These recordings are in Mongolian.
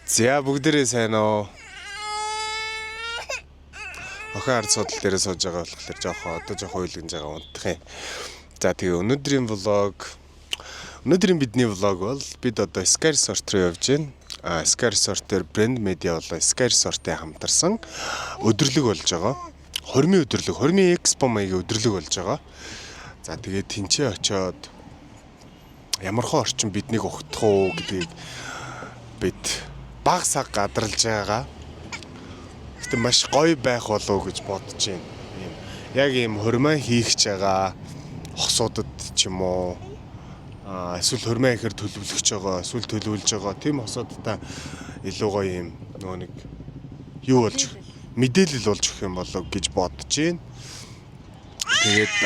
За бүгдээрээ сайн уу. Охин ард судал дээрээ сууж байгаа болохоор жоохон уйлгэж байгаа унтах юм. За тэгээ өнөөдрийн бидний влог бол бид одоо Sky Resort руу явж байна. Sky Resort-ээр брэнд медиа болоо Sky Resort-тэй хамтарсан өдөрлөг болж байгаа. Хормын өдөрлөг, Хормын Экспо маягийн өдөрлөг болж байгаа. За тэгээ тэнцээ очиод ямархан орчин биднийг ухтах уу гэдгийг бид баг саг гадралж байгаа. Гэтэ маш гоё байх болов гэж бодож байна. Яг ийм хормоо хийх гэж байгаа хосуудад ч юм уу эсвэл хормоо ихээр төлөвлөж байгаа, эсвэл төлөвлөж байгаа тийм хосуудтай илүү гоё ийм нөгөө нэг юу болж мэдээлэл болж өгөх юм болов гэж бодож байна. Тэгээд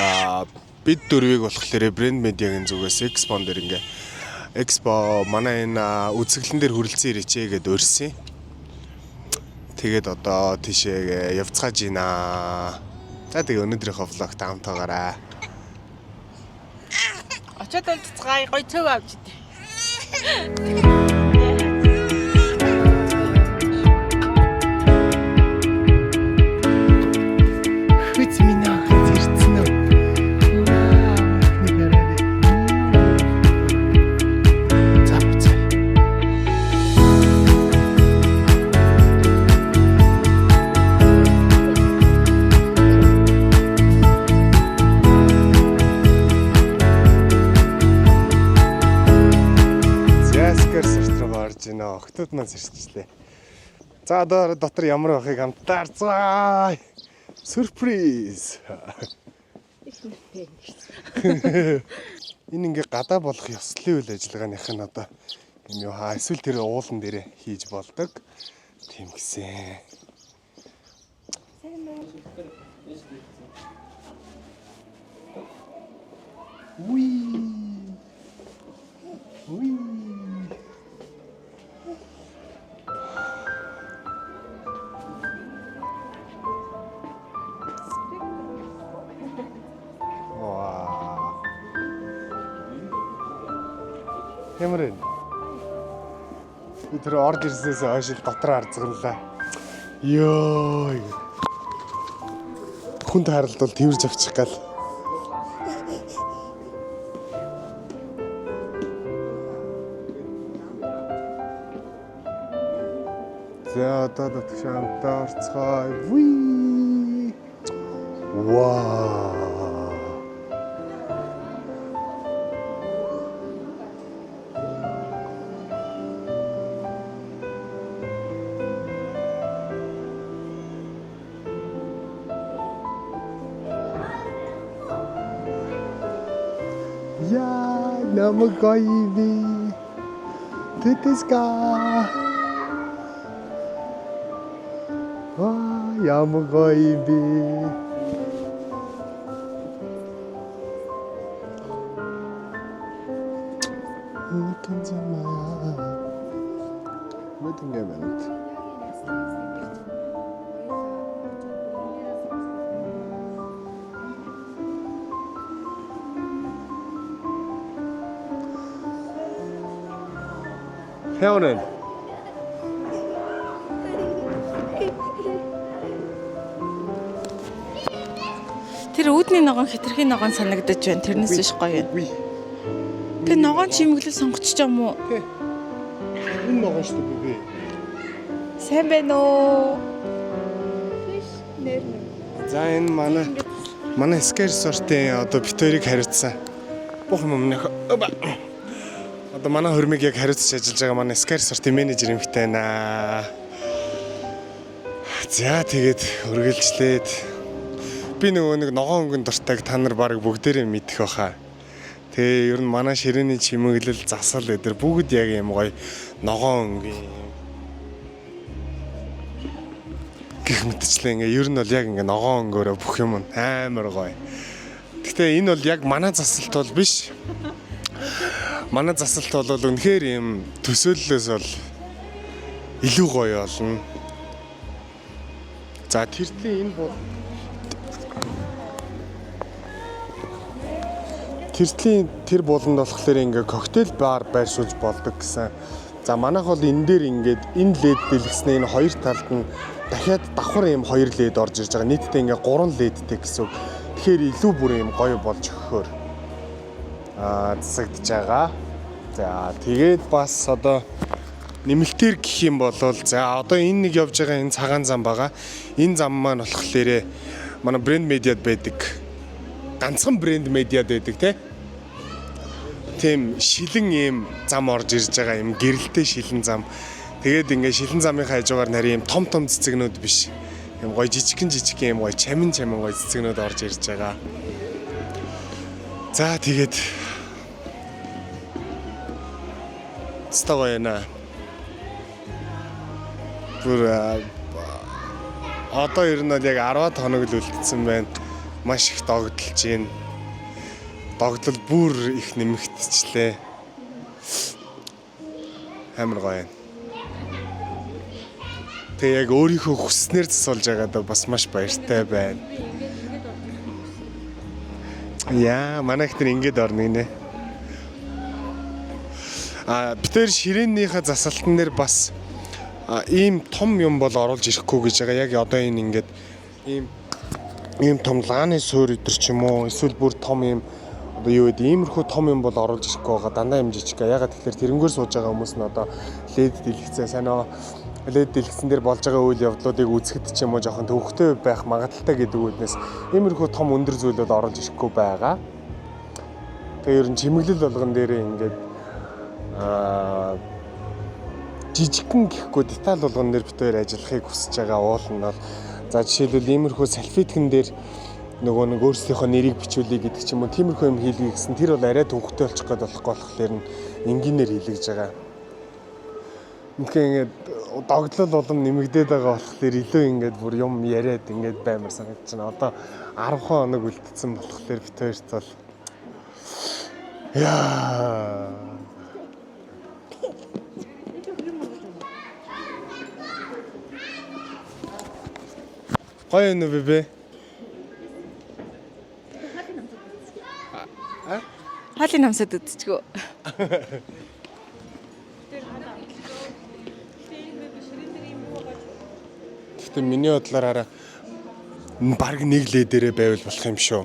бид дөрвийг болохоор брэнд медиагийн зүгээс Экспон дээр Экспо манай энэ үзэсгэлэн дээр хүрэлцэн ирээчээ гэдээ өрсөн. Тэгээд одоо тийшээ явцгааж байна. За тэгээ өнөөдрийнхөө влогт хамтаагаарай. Очоод уулзцгаая, гоё цөв авч идэв. Октод маань сэрчлээ. За одоо дотор ямар байхыг хамтаарцгаая. Сюрприз. Энэ ингээ гадаа болох ёслолын үйл ажиллагааных нь одоо юм юу эсвэл тэр уулан дээрээ хийж болдог. Тийм гисэн. Уи. Ямар вэ? Тэр орж ирсэнээс хойш дотор харцганлаа. Йоо. Хүнд харалт бол тэрж авчих гал. За одоо дотгошаантаа орцгоо. Вий. Вау. Я намагайби тэтэска ямагайби 태어는 Тэр үүдний ногоон хитрхийн ногоон санагдаж байна. Тэрнээс биш гоё юм. Тэр ногоон чимэглэл сонгочих юм уу? Тэ. Энэ ногоон шүү дээ. Сайн байна уу? За энэ манай Sky Resort-ийн одоо бит хоёрыг хариуцсан. Бүх юм өмнөх. Одоо манай хормыг яг хариуцж ажиллаж байгаа манай Sky Resort-ийн менежер эмэгтэй байна. За тэгээд үргэлжлээд би нөгөө нэг ногоон өнгөнд дуртайг та нар баг бүгдээрээ мэдэх байхаа. Тэгээ ер нь манай ширээний чимэглэл засал өдр бүгд яг юм гоё ногоон өнгийн гэх мэтчлээ ингээ ер нь бол яг ингээ ногоон өнгөөрөө бүх юм амар гоё. Гэхдээ энэ бол яг манай засалт бол биш. Манай засалт бол үнэхээр юм төсөөллөөс бол илүү гоё болно. За тэртлийн энэ бол тэр буланд болохоор ингээ коктейл бар байршуулж болдог гэсэн За манайх бол энэ дээр ингээд энэ лед дэлгэснээ энэ хоёр талд нь дахиад давхар юм хоёр лед орж ирж байгаа. Нийтдээ ингээд 3 ледтэй гэсэн үг. Тэгэхээр илүү бүр юм гоё болж өгөхөөр засагдж байгаа. За тэгээд бас одоо нэмэлтээр гэх юм бол за одоо энэ нэг явж байгаа энэ цагаан зам байгаа. Энэ зам маань болохоор манай брэнд медиад байдаг. Ганцхан брэнд медиад байдаг тийм шилэн ийм зам орж ирж байгаа юм гэрэлтэй шилэн зам. Тэгээд ингээ шилэн замын хажуугаар нарийн юм том цэцэгнүүд биш. Юм гоё жижигхэн юм гоё чамин гоё цэцэгнүүд орж ирж байгаа. За тэгээд цэцэг гоё наа. Бүр одоо ер нь бол яг 10-аад хоног л үлдсэн байна. Маш их догдолж байна. Догдол бүр их нэмэгдчихлээ. Амар гоё. Тэгээ яг өөрийнхөө хүснээр засуулж байгаадаа бас маш баяртай байна. Яа, манай ихтер ингэж орно гинэ. Битэр ширээнийхээ засалтан дээр бас ийм том юм бол оруулж ирэхгүй гэж байгаа. Яг одоо энэ ингээд ийм том лааны суур өдр ч юм уу эсвэл бүр том ийм одоо юу гэдэг иймэрхүү том юм бол оруулж ирэхгүй байгаа. Дандаа юм жижиг. Ягаад тэгэхээр тэрнгээр сууж байгаа хүмүүс нь одоо лед дэлгэцээ санаа лед дэлгэцэн дээр болж байгаа үйл явдлуудыг үзэхэд ч юм уу жоохон төвөгтэй байх магадaltaй гэдэг үднээс иймэрхүү том өндөр зүйл бол оруулж ирэхгүй байгаа. Тэгээ ер нь чимэглэл болгон дээрээ ингээд жижигхэн гэхгүй деталь болгон дээр бид хоёр ажиллахыг хүсэж байгаа уул нь бол за жишээлбэл иймэрхүү салфеткэн дээр нөгөө нэг өөрсдийнхөө нэрийг бичүүлээ гэдэг ч юм уу тиймэрхүү юм хийлгээ гэсэн тэр бол арай төвөгтэй болчих гээд болохоор нь энгийнээр хийлгэж байгаа. Үнэхээр ингээд догдлол болон нэмэгдээд байгаа болохоор илүү ингээд бүр юм яриад ингээд баймар санагдаж байна. Одоо 10 хоног үлдсэн болохоор бид хоёрт бол яа гоё нэ бибэ. Хаалын намсад үдчихгөө. Гэтэ миний бодлоор баг нэг лээ дээрээ байвал болох юм шүү.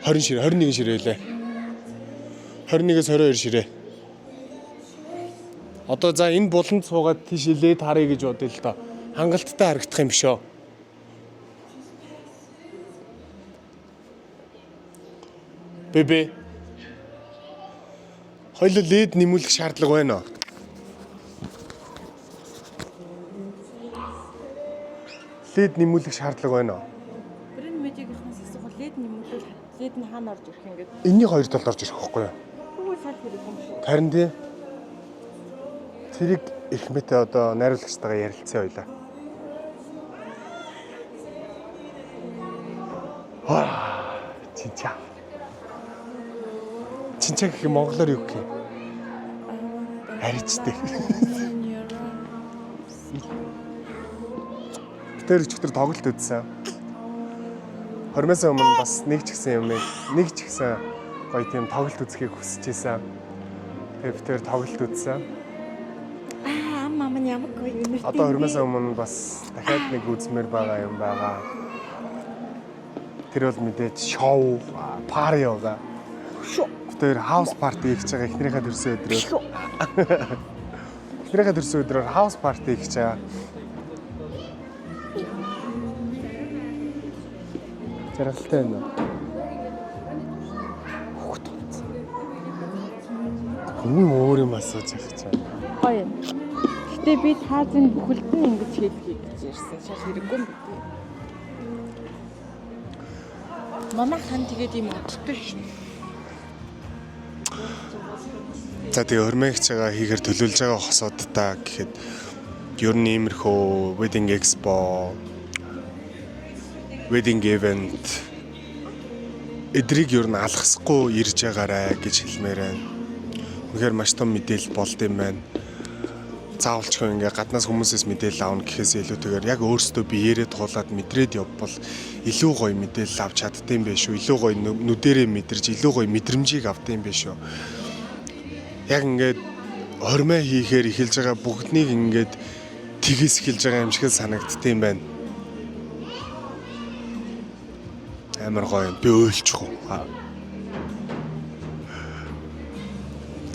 20 ширээ, 21 ширээ лээ. 21-с 22 ширээ. Одоо за энэ буланд суугаад тийш лээд харъя гэж бодъё л доо. Хангалттай харагдах юм шүү. Бибэ. Хоёул лед нэмүүлэх шаардлага байна уу? Лед нэмүүлэх шаардлага байна уу? Брэнд медиагийнхнаас асуувал лед нэмүүлэл лед нь хаана орж ирэх юм гээд. Энийн хоёр тал орж ирэх байхгүй юу? Үгүй сар хэрэг юм шүү. Харин тий. Тэрийг их мэтэ одоо найруулагчтайгаа ярилцсан байлаа. Чинча. Чинча гэх юм монголоор юу гэх юм? Харицтэй. Тэр өчтөр тоглолт үзсэн. Хормоос өмнө бас нэг ч гэсэн гоё тийм тоглолт үзхийг хүсэж байсан. Тэгээд тэр тоглолт үзсэн. Мама нь ямар гоё юм бэ? Одоо хормоос өмнө бас дахиад нэг үзмээр байгаа юм байгаа. Тэр бол мэдээж шоу, пари байгаа. Тэр хаус парти хийж байгаа эхнэрийнхээ төрсөн өдрөөр. Эхнэрийнхээ төрсөн өдрөөр хаус парти хийж байгаа. Жаргалтай байна уу? Хүн өөр юм асууж байгаа ч юм. Гоё. Гэтэ би таазын бүхэлд нь ингэж хийлгэе гэж ирсэн. Шал хэрэггүй юм бэ? Манай хан тэгээд юм бодтой шин. За тэгээ хормоогч байгаа хийхээр төлөвлөж байгаа хосуудтай гэхэд ер нь иймэрхүү wedding expo, wedding event эдрийг ер нь алгасахгүй ирж байгаарай гэж хэлмээр байна. Үнэхээр маш том мэдээлэл болд юм байна. Заавалчгүй ингээ гаднаас хүмүүсээс мэдээлэл авах гэхээс илүүтэйгээр яг өөрсдөө биеэрээ туулаад мэдрээд явбал илүү гоё мэдээлэл авч чаддсан байх шүү. Илүү гоё нүдэрээ мэдэрч илүү гоё мэдрэмжийг авдсан байх шүү. яг ингээд хормоо хийхээр эхэлж байгаа бүгднийг ингээд тгээс эхэлж байгаа юм шиг санагддаг юм байна. Амар гоё би өөлчих үү.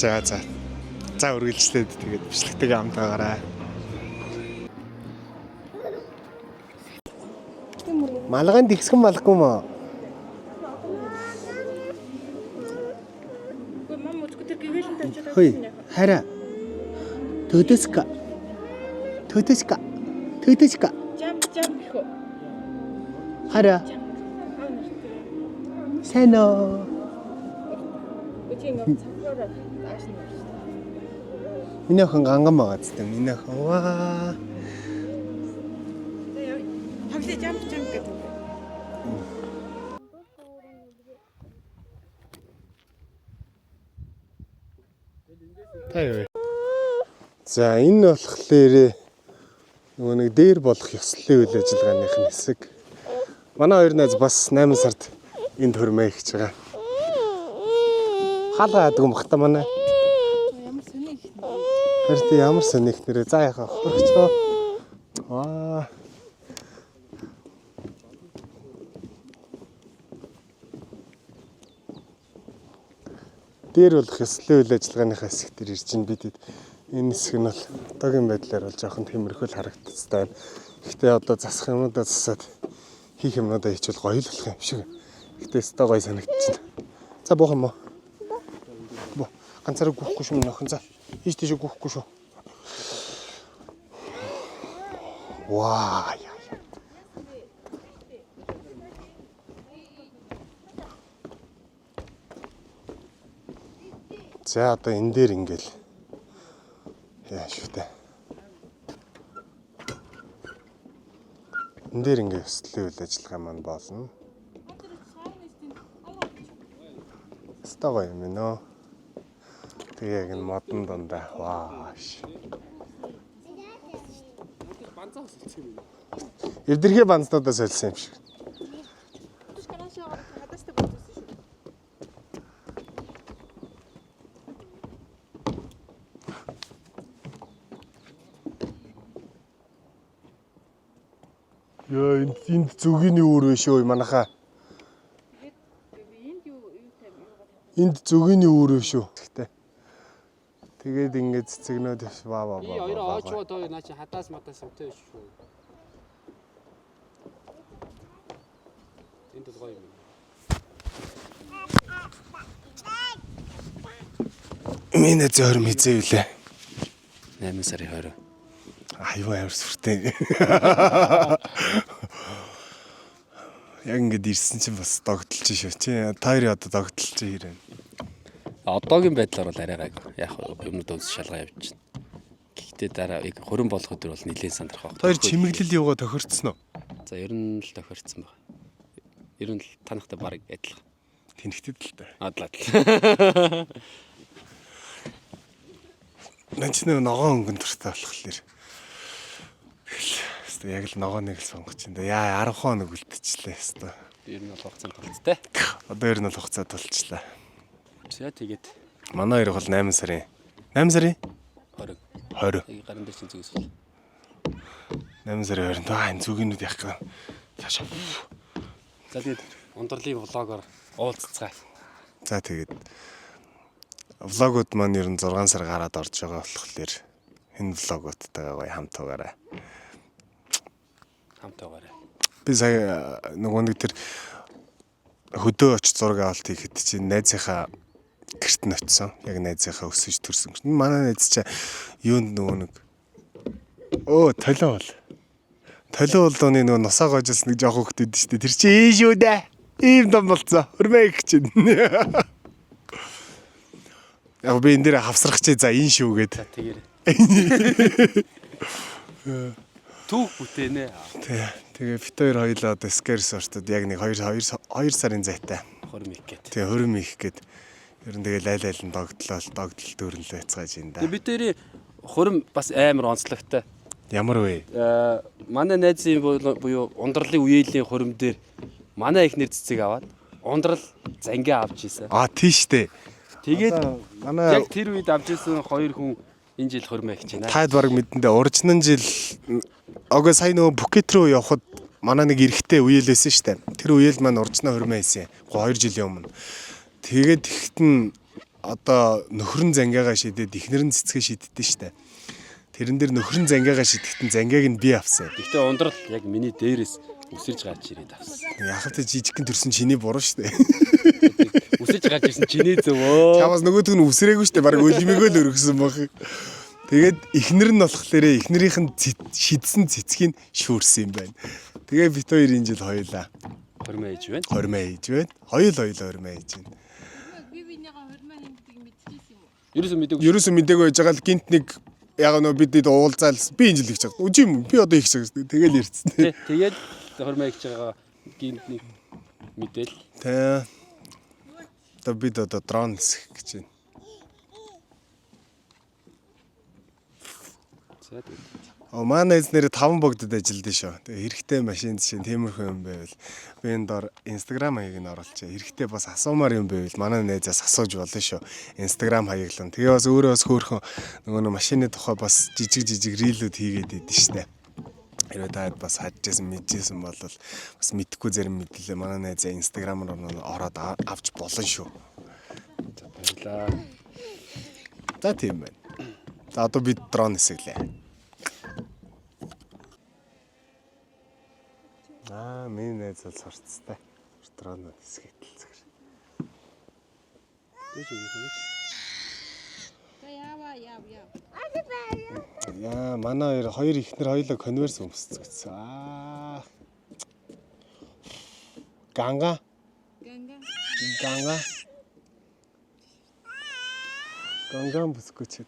За үргэлжлээд тэгээд бичлэгтэйгээ хамтаагаарай. Малгайн дэгсгэн малахгүй мó. Хөөе, хараа. Төдөска. Жам гэх үү. Хараа. Сэно. Миний охин ганган байгаа зү. Миний охин ваа. Хавлаа жам гэдэг. Таяа. За энэ болохоор нөгөө нэг дээр болох ёслолын үйл ажиллагааных нь хэсэг. Манай хоёр найз бас 8 сард энд хөрмөө ихж байгаа. Хаалгаа адгүй махта манай. Ямар сони их. Тэрт ямар сони их нэрээ. За яхаа хөрчөө. Аа. Дээр болох ёслолын үйл ажиллагааных хэсэг дээр ирж байна бид. Энэ хэсэг нь бол одоогийн байдлаар бол жоохон тиймэрхүү л харагдцтай байна. Гэхдээ одоо засах юмудаа засаад хийх юмудаа хийчихвэл гоё л болох юм шиг. Гэхдээ өстой гоё санагдчихна. За буух юм уу? Буу. Ганцаараа гүйхгүй шүү нөхөн. За. Ийш тийш гүйхгүй шүү. Ваа. За одоо энэ дээр ингээл яа шүтээ. Энэ дээр ингээ ёслолын үйл ажиллагаа маань болно. Стагаа юм нөө. Тэгээ яг энэ модон дондаа ваа. Эвдэрхий банцнуудаа солисон юм шиг. Яа энд зүгийн үүр биш үү манайхаа. Энд зүгийн үүр биш үү. Тэгээд ингээд цэцэгнүүд ваа. Хоёроо оочвоо тоо наа чи хадаас матаас амтай биш шүү. Энд л гоё юм. Минь зөөр мэдээ үлээ. 8 сарын 20. Аюу амар сүртэй. Яг ингээд ирсэн чинь бас догтлж шүү. Чи таяр одоо догтлж ирэн. Одоогийн байдлаар бол арай гайг. Яг юмнууд өөс шалгаа явж байна. Гэхдээ дараа яг хөрөн болох өдөр бол нэлээд сандрах баг. Таяр чимэглэл юугаа тохирцсон уу? За ер нь л тохирцсон баг. Ер нь л танахтай барыг адилхан. Тэнхтэд л та. Адлаа. Наач нэг ногоон өнгөн туртай болохоор. Хэвээ яг л ногооныг л сонгож байна. Яа 10 хоног үлдчихлээ хэвээ. Ер нь бол хугацаанд толцтой. Одоо ер нь бол хугацаа тулчлаа. За тэгээд манай хоёр бол 8 сарын 20. Яг гарын дээр чинь зүгээс бол 8 сарын 20. Энэ зүгийнүүд яг гоо. Цаашаа. За тэгээд ундралын влогоор уулзцгаая. За тэгээд влогууд маань ер нь 6 сар гараад орж байгаа болохоор энэ влогуудтайгаа гоё хамт байгаарай. Би сая нөгөө нэг тэр хөдөө очиж зураг авалт хийхэд чинь найзынхаа гэрт нь очисон. Яг найзынхаа өсөж төрсөн. Манай найз чинь юунд нөгөө нэг толио бол. Толио болооны нөгөө носоо гожсон нэг жоох хөлтөд шүү дээ. Тэр чинь ийш үү дээ. Ийм дом болцоо. Хөрмөө их чинь. Яг би энэ дээр хавсрах чи за энэ шүү гээд. За тэгээрэй. Түүх бүтээнэ. Тэгээ бит хоёр хоёлоо одоо скерс ортод яг нэг 2 сарын зайтай. Хөрм их гээд. Тэгээ хөрм их гээд ер нь тэгээ айл нь догтлол дөрнөл байцгааж юм да. Тэгээ бид хоёрын хөрм бас амар онцлогтой. Ямар вэ? Манай найзын буюу ундралын үеэлийн хөрм дээр манай ихнэр цэцэг аваад ундрал зангаа авч ийсэн. Тийштэй. Тэгээд манай яг тэр үед авч ирсэн хоёр хүн энэ жил хормоо хийж байна. таад баг мэдэндээ уржнан жил огоо сая нөгөө Пукет руу явхад манай нэг эрэгтэй үеэлсэн штэ. Тэр үеэл маань уржнаа хормоо хийсэн. 2 жилийн өмнө. Тэгээд тэгэхэд нь одоо нөхрөн зангиагаа шидэд ихнэрэн цэцгээ шиддээ штэ. Тэрэн дээр нөхрөн зангиагаа шидэхэд нь зангиаг нь би авсан. Гэхдээ ундрал яг миний дээрээс үсэрж гарч ирээд авсан. Яг та жижигхэн төрсөн чиний буруу штэ. Үсэрж гарч ирсэн чиний зөвөө. Чамаас нөгөөдөг нь үсрээгүй штэ. Бараг өлимөөгөө л өргөсөн баг. Тэгээд ихнэр нь болохоор ихнэрийнх нь шидсэн цэцгийг шүүрсэн юм байна. Тэгээ бит хоёр энэ жил хоёулаа Хормоо хийж байна. хормоо хийж байна. Хоёулаа хормоо хийж байна. Би бинийгаа хормоо хийдэг мэдчихсэн юм уу? Ерөөсөө мэдээгүй. Ерөөсөө байж байгаа л гинт нэг яг нөө бидэд уулзаал би энэ жил хийж байгаа. Үгүй юм би одоо хийж байгаа. Тэгэл ярьцсан. Тэгээд хормоо хийж байгаа гинт нэг мэдээл. Тэ. Одоо бид одоо дрон нисэх гэж байна. За тэгээд Манай эзнэр 5 богдод ажилдсан шүү. Тэгээ хэрэгтэй машин жишээ тиймэрхүү юм байвал би энэ доор Instagram хаягийг нь оруулчих. Хэрэгтэй бас асуумаар юм байвал манай найзаас асууж болно шүү. Instagram хаяглан. Тэгээ бас өөрөө бас хөөрхөн нөгөө машины тухай бас жижиг рилүүд хийгээд идэв штэ. Хэрвээ та бас хажижсэн мэдчихсэн бол бас мэдхгүй зарим мэдлээ манай найзаа Instagram руу ороод авч болно шүү. за баярлаа. За тийм байна. За одоо бид дрон нисэглээ. Миний найз бол сурцтай. Дрон нисгэтэл зүгээр. Яа, манай хоёр ихнэр хоёулаа конверс өмсцгэсэн. Ганга. Ганган бүсгүйчээд.